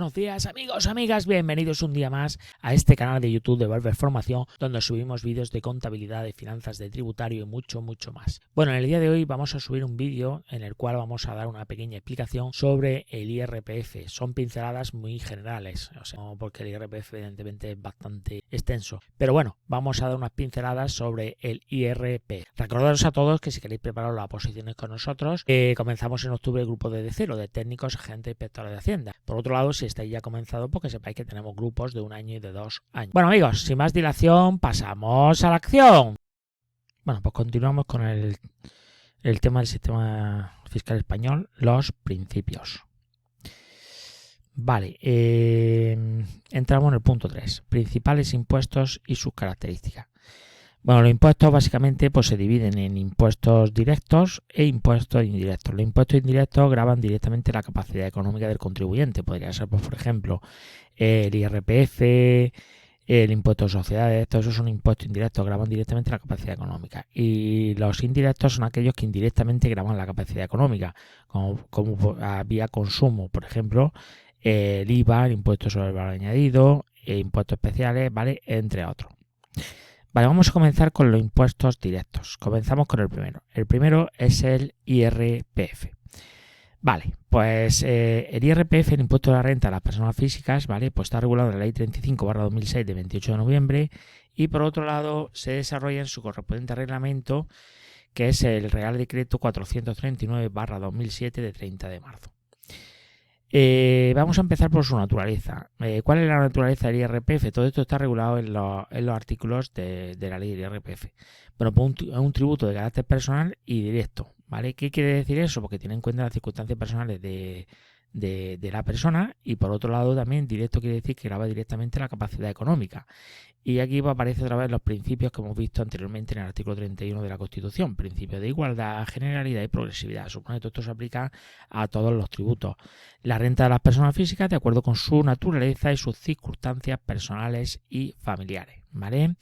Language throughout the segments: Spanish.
buenos días amigos, amigas, bienvenidos un día más a este canal de YouTube de Valver Formación, donde subimos vídeos de contabilidad, de finanzas, de tributario y mucho más. Bueno, en el día de hoy vamos a subir un vídeo en el cual vamos a dar una pequeña explicación sobre el IRPF. Son pinceladas muy generales, o sea, porque el IRPF evidentemente es bastante extenso. Pero bueno, vamos a dar unas pinceladas sobre el IRPF. Recordaros a todos que si queréis prepararos las posiciones con nosotros, comenzamos en octubre el grupo de D0, de técnicos, agentes, inspectores de Hacienda. Por otro lado, si estáis ya comenzado, pues que sepáis que tenemos grupos de 1 año y de 2 años. Bueno amigos, sin más dilación, pasamos a la acción. Bueno, pues continuamos con el tema del sistema fiscal español, los principios. Vale, entramos en el punto 3, principales impuestos y sus características. Bueno, los impuestos básicamente pues se dividen en impuestos directos e impuestos indirectos. Los impuestos indirectos gravan directamente la capacidad económica del contribuyente. Podría ser, pues, por ejemplo, el IRPF, el impuesto de sociedades, todos esos son impuestos indirectos, gravan directamente la capacidad económica. Y los indirectos son aquellos que indirectamente gravan la capacidad económica, como vía consumo, por ejemplo, el IVA, el impuesto sobre el valor añadido, impuestos especiales, ¿vale? Entre otros. Vale, vamos a comenzar con los impuestos directos. Comenzamos con el primero. El primero es el IRPF. Vale, pues el IRPF, el impuesto de la renta a las personas físicas, ¿vale? Pues está regulado en la Ley 35/2006 de 28 de noviembre y por otro lado se desarrolla en su correspondiente reglamento, que es el Real Decreto 439/2007 de 30 de marzo. Vamos a empezar por su naturaleza. ¿Cuál es la naturaleza del IRPF? Todo esto está regulado en los artículos de la ley del IRPF. Bueno, pues es un tributo de carácter personal y directo, ¿vale? ¿Qué quiere decir eso? Porque tiene en cuenta las circunstancias personales de la persona y por otro lado también directo quiere decir que grava directamente la capacidad económica. Y aquí aparece otra vez los principios que hemos visto anteriormente en el artículo 31 de la Constitución. Principios de igualdad, generalidad y progresividad. Supone que esto se aplica a todos los tributos. La renta de las personas físicas de acuerdo con su naturaleza y sus circunstancias personales y familiares, ¿vale?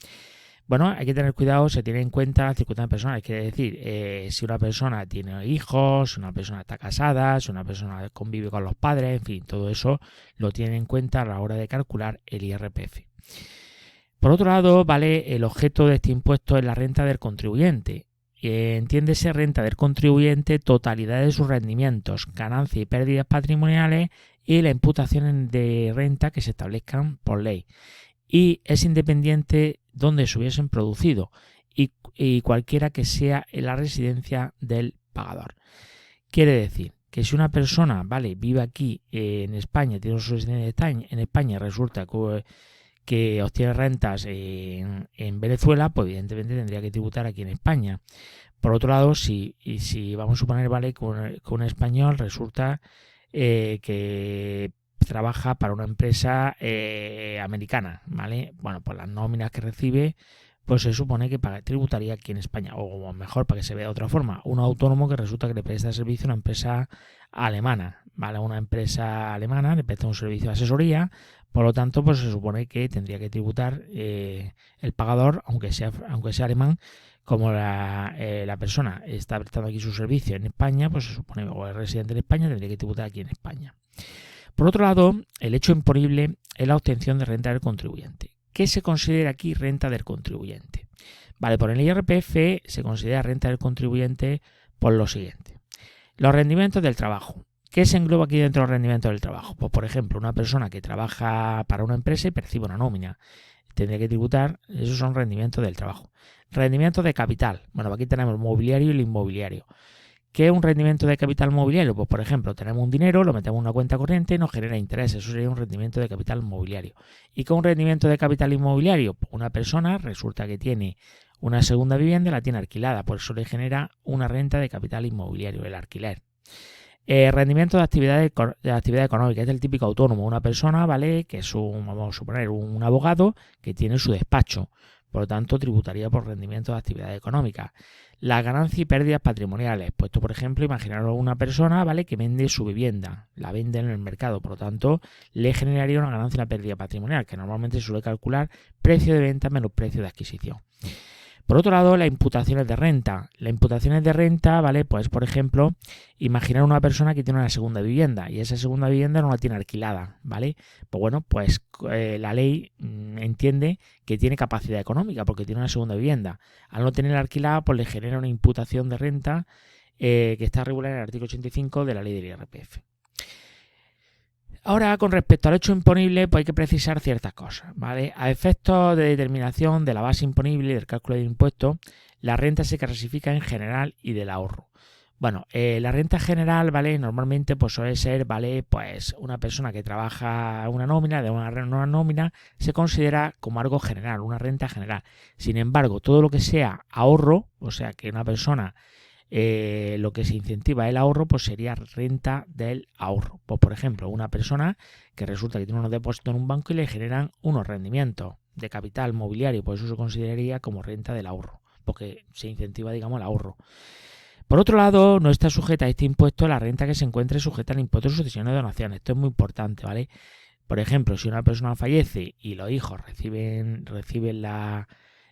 Bueno, hay que tener cuidado, se tiene en cuenta las circunstancias personales, quiere decir, si una persona tiene hijos, si una persona está casada, si una persona convive con los padres, en fin, todo eso lo tiene en cuenta a la hora de calcular el IRPF. Por otro lado, vale, el objeto de este impuesto es la renta del contribuyente. Entiéndese renta del contribuyente, totalidad de sus rendimientos, ganancias y pérdidas patrimoniales y las imputaciones de renta que se establezcan por ley. Y es independiente donde se hubiesen producido y cualquiera que sea la residencia del pagador. Quiere decir que si una persona, vale, vive aquí en España, tiene su residencia en España, resulta que obtiene rentas en Venezuela, pues evidentemente tendría que tributar aquí en España. Por otro lado, si vamos a suponer, vale, que un español resulta que trabaja para una empresa americana, ¿vale? Bueno, pues las nóminas que recibe, pues se supone que tributaría aquí en España, o mejor, para que se vea de otra forma, un autónomo que resulta que le presta servicio a una empresa alemana, ¿vale? Una empresa alemana le presta un servicio de asesoría, por lo tanto, pues se supone que tendría que tributar el pagador, aunque sea alemán, como la persona está prestando aquí su servicio en España, pues se supone, o es residente en España, tendría que tributar aquí en España. Por otro lado, el hecho imponible es la obtención de renta del contribuyente. ¿Qué se considera aquí renta del contribuyente? Vale, por el IRPF se considera renta del contribuyente por lo siguiente. Los rendimientos del trabajo. ¿Qué se engloba aquí dentro de los rendimientos del trabajo? Pues, por ejemplo, una persona que trabaja para una empresa y percibe una nómina. Tendría que tributar, esos son rendimientos del trabajo. Rendimientos de capital. Bueno, aquí tenemos el mobiliario y el inmobiliario. ¿Qué es un rendimiento de capital mobiliario? Pues, por ejemplo, tenemos un dinero, lo metemos en una cuenta corriente y nos genera interés. Eso sería un rendimiento de capital mobiliario. ¿Y qué es un rendimiento de capital inmobiliario? Pues una persona resulta que tiene una segunda vivienda y la tiene alquilada. Por eso le genera una renta de capital inmobiliario, el alquiler. Rendimiento de actividad económica. Es el típico autónomo. Una persona, ¿vale? Que es vamos a suponer, un abogado que tiene su despacho. Por lo tanto, tributaría por rendimiento de actividad económica. Las ganancias y pérdidas patrimoniales. Pues esto, por ejemplo, imaginaros una persona, ¿vale?, que vende su vivienda, la vende en el mercado, por lo tanto, le generaría una ganancia y una pérdida patrimonial, que normalmente se suele calcular precio de venta menos precio de adquisición. Por otro lado, las imputaciones de renta. Las imputaciones de renta, ¿vale? Pues, por ejemplo, imaginar una persona que tiene una segunda vivienda y esa segunda vivienda no la tiene alquilada, ¿vale? Pues bueno, pues la ley entiende que tiene capacidad económica porque tiene una segunda vivienda. Al no tenerla alquilada, pues le genera una imputación de renta que está regulada en el artículo 85 de la ley del IRPF. Ahora, con respecto al hecho imponible, pues hay que precisar ciertas cosas, ¿vale? A efectos de determinación de la base imponible y del cálculo de impuestos, la renta se clasifica en general y del ahorro. Bueno, la renta general, ¿vale? Normalmente pues suele ser, ¿vale? Pues una persona que trabaja una nómina, de una nómina, se considera como algo general, una renta general. Sin embargo, todo lo que sea ahorro, o sea, que una persona lo que se incentiva el ahorro, pues sería renta del ahorro. Pues, por ejemplo, una persona que resulta que tiene unos depósitos en un banco y le generan unos rendimientos de capital mobiliario, pues eso se consideraría como renta del ahorro, porque se incentiva, digamos, el ahorro. Por otro lado, no está sujeta a este impuesto la renta que se encuentre sujeta al impuesto de sucesiones y donaciones. Esto es muy importante, ¿vale? Por ejemplo, si una persona fallece y los hijos reciben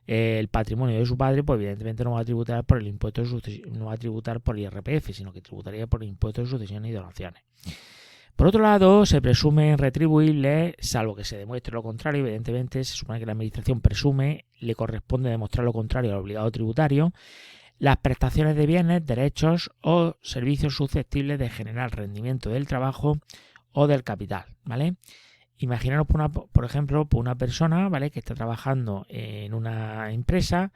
el patrimonio de su padre, pues evidentemente no va a tributar por el impuesto de sucesión, no va a tributar por el IRPF, sino que tributaría por el impuesto de sucesiones y donaciones. Por otro lado, se presume retribuible, salvo que se demuestre lo contrario. Evidentemente, se supone que la administración presume, le corresponde demostrar lo contrario al obligado tributario, las prestaciones de bienes, derechos o servicios susceptibles de generar rendimiento del trabajo o del capital, ¿vale? Imaginaros, por ejemplo, una persona, ¿vale?, que está trabajando en una empresa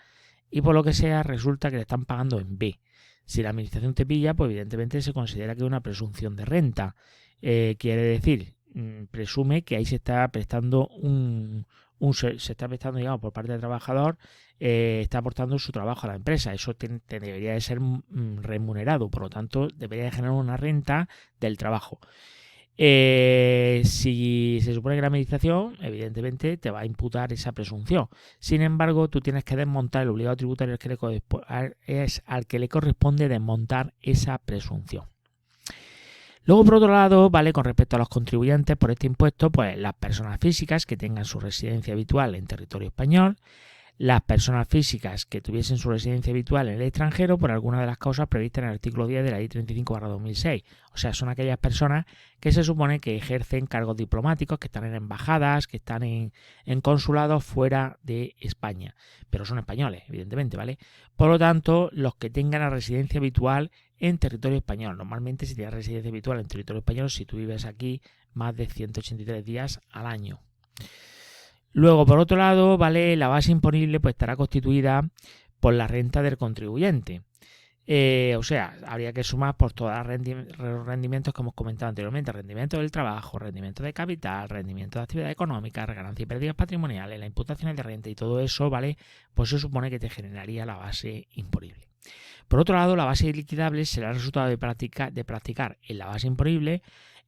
y por lo que sea resulta que le están pagando en B. Si la administración te pilla, pues evidentemente se considera que es una presunción de renta. Quiere decir, presume que ahí se está prestando se está prestando, digamos, por parte del trabajador, está aportando su trabajo a la empresa. Eso debería de ser remunerado, por lo tanto debería de generar una renta del trabajo. Si se supone que la administración, evidentemente, te va a imputar esa presunción. Sin embargo, tú tienes que desmontar el obligado tributario es al que le corresponde desmontar esa presunción. Luego, por otro lado, ¿vale?, con respecto a los contribuyentes por este impuesto, pues las personas físicas que tengan su residencia habitual en territorio español, las personas físicas que tuviesen su residencia habitual en el extranjero por alguna de las causas previstas en el artículo 10 de la Ley 35/2006. O sea, son aquellas personas que se supone que ejercen cargos diplomáticos, que están en embajadas, que están en consulados fuera de España. Pero son españoles, evidentemente, ¿vale? Por lo tanto, los que tengan la residencia habitual en territorio español. Normalmente, si tienes residencia habitual en territorio español, si tú vives aquí más de 183 días al año. Luego, por otro lado, ¿vale?, la base imponible pues estará constituida por la renta del contribuyente. O sea, habría que sumar por todos los rendimientos que hemos comentado anteriormente: rendimiento del trabajo, rendimiento de capital, rendimiento de actividad económica, ganancias y pérdidas patrimoniales, las imputaciones de renta y todo eso, ¿vale? Pues se supone que te generaría la base imponible. Por otro lado, la base liquidable será el resultado de practicar en la base imponible,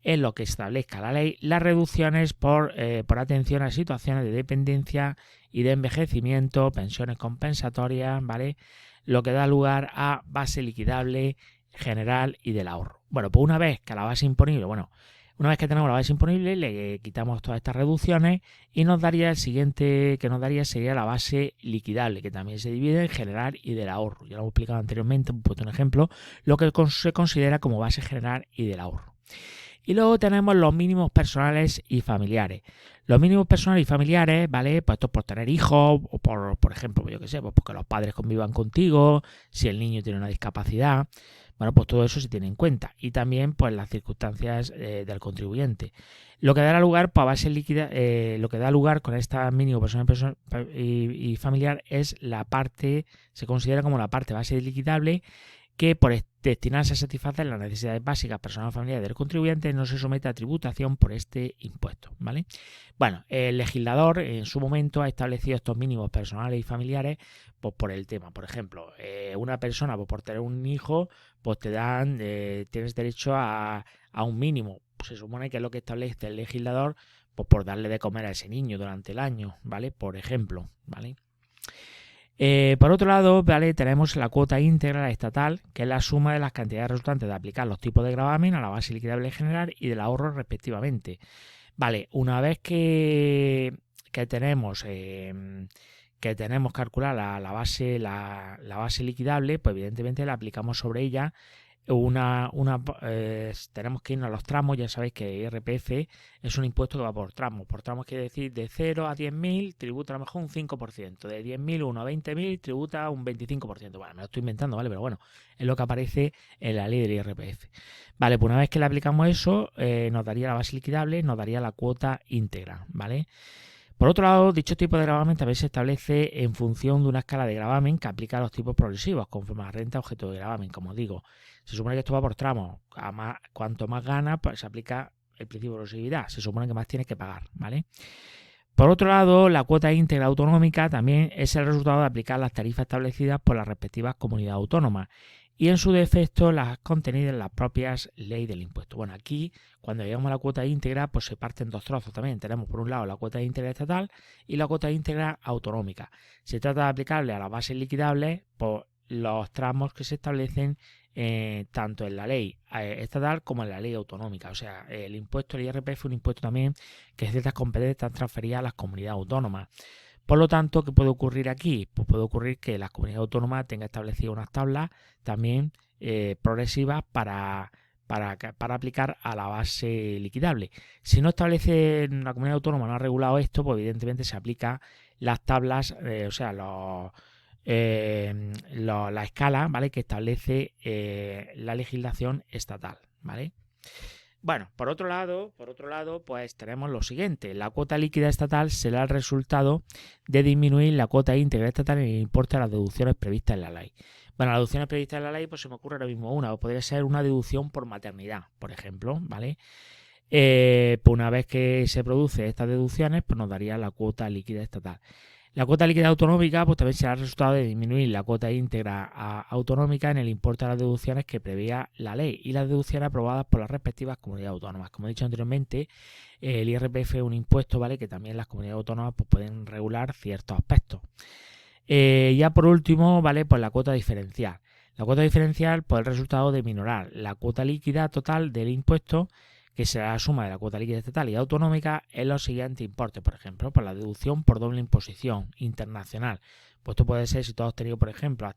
en lo que establezca la ley, las reducciones por atención a situaciones de dependencia y de envejecimiento, pensiones compensatorias, ¿vale?, lo que da lugar a base liquidable general y del ahorro. Bueno, pues una vez que una vez que tenemos la base imponible, le quitamos todas estas reducciones y nos daría el siguiente que nos daría sería la base liquidable, que también se divide en general y del ahorro. Ya lo hemos explicado anteriormente, he puesto un ejemplo, lo que se considera como base general y del ahorro. Y luego tenemos los mínimos personales y familiares. Los mínimos personales y familiares, ¿vale? Pues esto es por tener hijos, o por ejemplo, yo qué sé, pues porque los padres convivan contigo, si el niño tiene una discapacidad. Bueno, pues todo eso se tiene en cuenta. Y también, pues, las circunstancias del contribuyente. Lo que dará lugar, pues, a base líquida, lo que da lugar con esta mínimo personal y familiar es la parte, se considera como la parte base liquidable, que por destinarse a satisfacer las necesidades básicas personales o familiares del contribuyente no se somete a tributación por este impuesto, ¿vale? Bueno, el legislador en su momento ha establecido estos mínimos personales y familiares pues por el tema. Por ejemplo, una persona pues, por tener un hijo, pues tienes derecho a un mínimo. Pues se supone que es lo que establece el legislador, pues por darle de comer a ese niño durante el año, ¿vale? Por ejemplo, ¿vale? Por otro lado, ¿vale?, tenemos la cuota íntegra estatal, que es la suma de las cantidades resultantes de aplicar los tipos de gravamen a la base liquidable general y del ahorro respectivamente. Vale, una vez que tenemos que tenemos que calcular la base liquidable, pues evidentemente la aplicamos sobre ella. Tenemos que irnos a los tramos. Ya sabéis que IRPF es un impuesto que va por tramos. Por tramos quiere decir de 0 a 10.000 tributa a lo mejor un 5%. De 10.001 a 20.000 tributa un 25%. Bueno, me lo estoy inventando, ¿vale? Pero bueno, es lo que aparece en la ley del IRPF. Vale, pues una vez que le aplicamos eso, nos daría la base liquidable, nos daría la cuota íntegra, ¿vale? Por otro lado, dicho tipo de gravamen también se establece en función de una escala de gravamen que aplica a los tipos progresivos, conforme a la renta objeto de gravamen. Como digo, se supone que esto va por tramos. Cuanto más gana, pues se aplica el principio de progresividad. Se supone que más tienes que pagar, ¿vale? Por otro lado, la cuota íntegra autonómica también es el resultado de aplicar las tarifas establecidas por las respectivas comunidades autónomas y en su defecto las contenidas en las propias leyes del impuesto. Bueno, aquí cuando llegamos a la cuota íntegra pues se parten dos trozos también. Tenemos por un lado la cuota íntegra estatal y la cuota íntegra autonómica. Se trata de aplicarle a las bases liquidables por los tramos que se establecen tanto en la ley estatal como en la ley autonómica. O sea, el impuesto, el IRPF, es un impuesto también que ciertas competencias están transferidas a las comunidades autónomas. Por lo tanto, ¿qué puede ocurrir aquí? Pues puede ocurrir que las comunidades autónomas tengan establecidas unas tablas también progresivas para aplicar a la base liquidable. Si no establece la comunidad autónoma, no ha regulado esto, pues evidentemente se aplica las tablas, o sea, la escala, ¿vale?, que establece la legislación estatal, ¿vale? Bueno, por otro lado, pues tenemos lo siguiente. La cuota líquida estatal será el resultado de disminuir la cuota íntegra estatal en el importe de las deducciones previstas en la ley. Bueno, las deducciones previstas en la ley, pues se me ocurre ahora mismo una. Podría ser una deducción por maternidad, por ejemplo, ¿vale? Pues una vez que se produce estas deducciones, pues nos daría la cuota líquida estatal. La cuota líquida autonómica pues también será el resultado de disminuir la cuota íntegra autonómica en el importe de las deducciones que prevía la ley y las deducciones aprobadas por las respectivas comunidades autónomas. Como he dicho anteriormente, el IRPF es un impuesto, ¿vale?, que también las comunidades autónomas pues pueden regular ciertos aspectos. Ya por último, ¿vale?, pues la cuota diferencial. La cuota diferencial pues es el resultado de minorar la cuota líquida total del impuesto, que será la suma de la cuota líquida estatal y autonómica, en los siguientes importes. Por ejemplo, por la deducción por doble imposición internacional. Pues esto puede ser si tú has tenido, por ejemplo,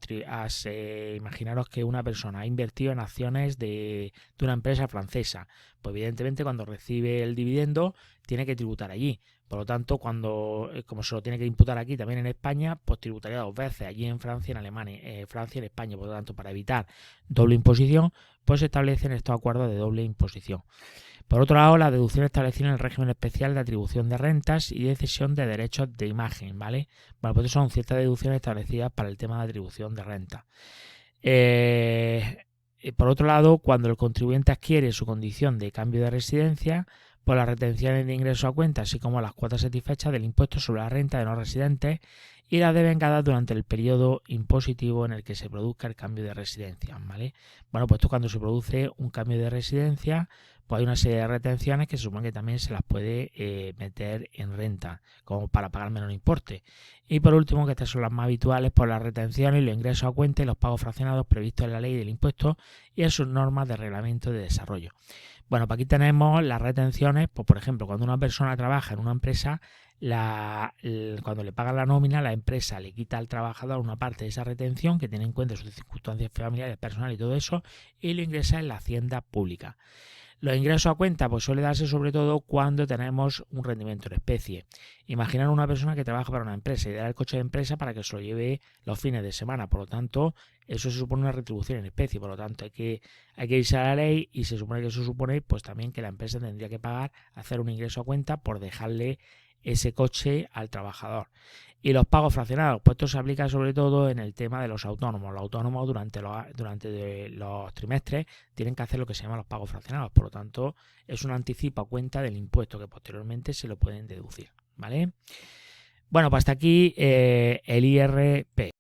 imaginaros que una persona ha invertido en acciones de una empresa francesa. Pues evidentemente cuando recibe el dividendo tiene que tributar allí. Por lo tanto, como se lo tiene que imputar aquí también en España, pues tributaría dos veces, allí en Francia y en Alemania, Francia y en España. Por lo tanto, para evitar doble imposición, pues se establecen estos acuerdos de doble imposición. Por otro lado, la deducción establecida en el régimen especial de atribución de rentas y de cesión de derechos de imagen, ¿vale? Bueno, pues son ciertas deducciones establecidas para el tema de atribución de renta. Por otro lado, cuando el contribuyente adquiere su condición de cambio de residencia, pues las retenciones de ingresos a cuenta, así como las cuotas satisfechas del impuesto sobre la renta de no residentes y las devengadas durante el periodo impositivo en el que se produzca el cambio de residencia, ¿vale? Bueno, pues esto cuando se produce un cambio de residencia, pues hay una serie de retenciones que se supone que también se las puede meter en renta, como para pagar menor importe. Y por último, que estas son las más habituales, por las retenciones y los ingresos a cuenta y los pagos fraccionados previstos en la ley del impuesto y en sus normas de reglamento de desarrollo. Bueno, pues aquí tenemos las retenciones, pues por ejemplo, cuando una persona trabaja en una empresa, cuando le pagan la nómina, la empresa le quita al trabajador una parte de esa retención que tiene en cuenta sus circunstancias familiares, personales y todo eso, y lo ingresa en la hacienda pública. Los ingresos a cuenta pues suele darse sobre todo cuando tenemos un rendimiento en especie. Imaginar una persona que trabaja para una empresa y da el coche de empresa para que se lo lleve los fines de semana. Por lo tanto, eso se supone una retribución en especie. Por lo tanto, hay que irse a la ley y se supone que eso supone pues también que la empresa tendría que hacer un ingreso a cuenta por dejarle ese coche al trabajador. Y los pagos fraccionados, pues esto se aplica sobre todo en el tema de los autónomos. Los autónomos durante los trimestres tienen que hacer lo que se llama los pagos fraccionados. Por lo tanto, es un anticipo a cuenta del impuesto que posteriormente se lo pueden deducir, ¿vale? Bueno, pues hasta aquí el IRPF.